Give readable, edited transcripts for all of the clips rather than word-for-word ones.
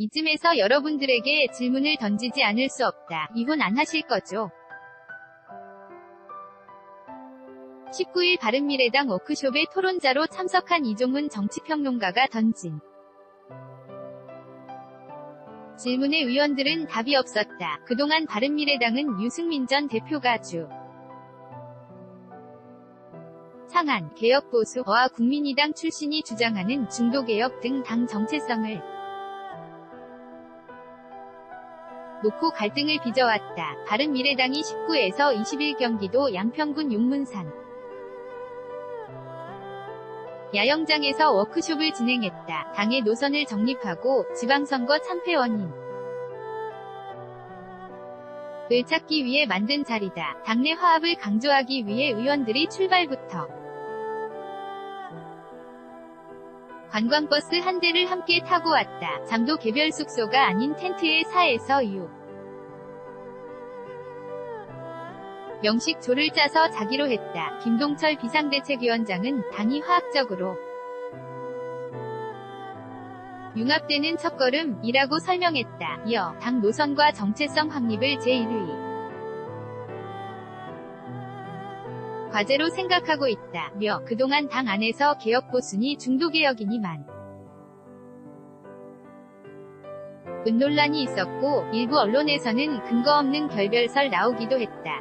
이쯤에서 여러분들에게 질문을 던지지 않을 수 없다. 이혼 안 하실 거죠? 19일 바른미래당 워크숍에 토론자로 참석한 이종훈 정치평론가가 던진 질문에 의원들은 답이 없었다. 그동안 바른미래당은 유승민 전 대표가 주 상한, 개혁보수와 국민의당 출신이 주장하는 중도개혁 등 당 정체성을 놓고 갈등을 빚어왔다. 바른미래당이 19에서 20일 경기도 양평군 용문산 야영장에서 워크숍을 진행했다. 당의 노선을 정립하고 지방선거 참패 원인을 찾기 위해 만든 자리다. 당내 화합을 강조하기 위해 의원들이 출발부터 관광버스 한 대를 함께 타고 왔다. 잠도 개별 숙소가 아닌 텐트의 4에서 6 명식 조를 짜서 자기로 했다. 김동철 비상대책위원장은 당이 화학적으로 융합되는 첫걸음이라고 설명했다. 이어 당 노선과 정체성 확립을 제1의 과제로 생각하고 있다며 그동안 당 안에서 개혁보수니 중도개혁이니만 은 논란이 있었고 일부 언론에서는 근거 없는 결별설 나오기도 했다.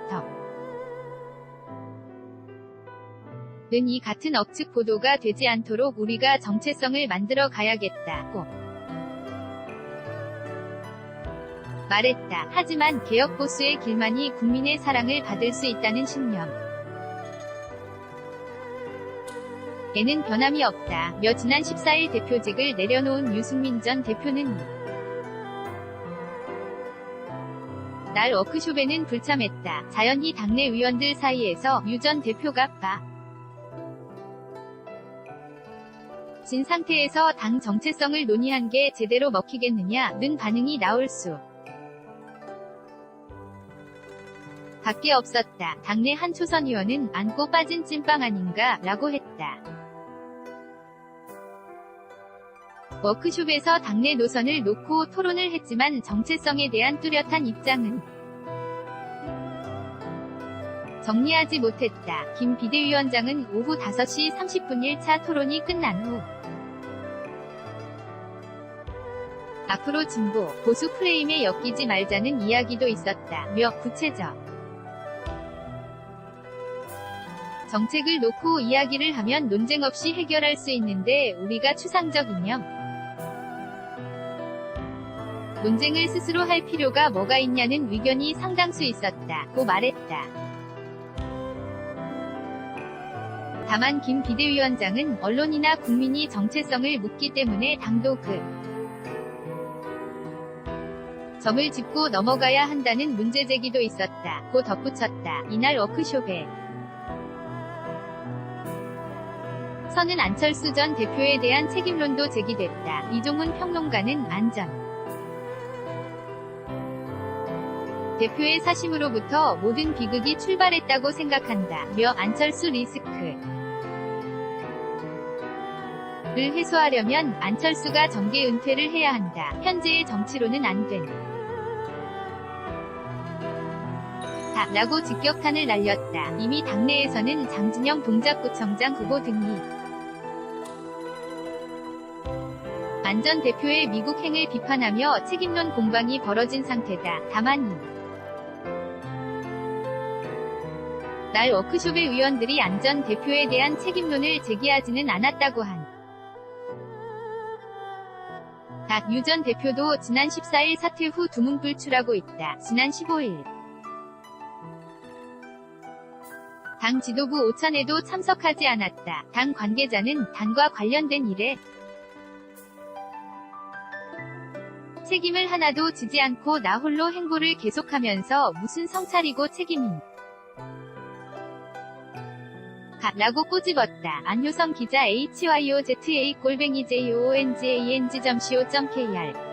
는 이 같은 억측 보도가 되지 않도록 우리가 정체성을 만들어 가야겠다고 말했다. 하지만 개혁보수의 길만이 국민의 사랑을 받을 수 있다는 신념 에는 변함이 없다며 지난 14일 대표직을 내려놓은 유승민 전 대표는 날 워크숍에는 불참했다. 자연히 당내 의원들 사이에서 유 전 대표가 진 상태에서 당 정체성을 논의한 게 제대로 먹히겠느냐는 반응이 나올 수 밖에 없었다. 당내 한 초선 의원은 안고 빠진 찐빵 아닌가 라고 했다. 워크숍에서 당내 노선을 놓고 토론을 했지만 정체성에 대한 뚜렷한 입장은 정리하지 못했다. 김 비대위원장은 오후 5시 30분 1차 토론이 끝난 후 앞으로 진보, 보수 프레임에 엮이지 말자는 이야기도 있었다며 구체적 정책을 놓고 이야기를 하면 논쟁 없이 해결할 수 있는데 우리가 추상적 이념 논쟁을 스스로 할 필요가 뭐가 있냐는 의견이 상당수 있었다고 말했다. 다만 김 비대위원장은 언론이나 국민이 정체성을 묻기 때문에 당도 그 점을 짚고 넘어가야 한다는 문제 제기도 있었다고 덧붙였다. 이날 워크숍에 서는 안철수 전 대표에 대한 책임론도 제기됐다. 이종훈 평론가는 안전 대표의 사심으로부터 모든 비극이 출발했다고 생각한다며 안철수 리스크를 해소하려면 안철수가 정계 은퇴를 해야 한다. 현재의 정치로는 안 된다. 라고 직격탄을 날렸다. 이미 당내에서는 장진영 동작구청장 후보 등이 안 전 대표의 미국 행을 비판하며 책임론 공방이 벌어진 상태다. 다만 날 워크숍의 의원들이 안 전 대표에 대한 책임론을 제기하지는 않았다고 한 유 전 대표도 지난 14일 사퇴 후 두문불출하고 있다. 지난 15일 당 지도부 오찬에도 참석하지 않았다. 당 관계자는 당과 관련된 일에 책임을 하나도 지지 않고 나 홀로 행보를 계속하면서 무슨 성찰이고 책임인 라고 꼬집었다. 안효성 기자 HYOZA_JOONGANG.co.kr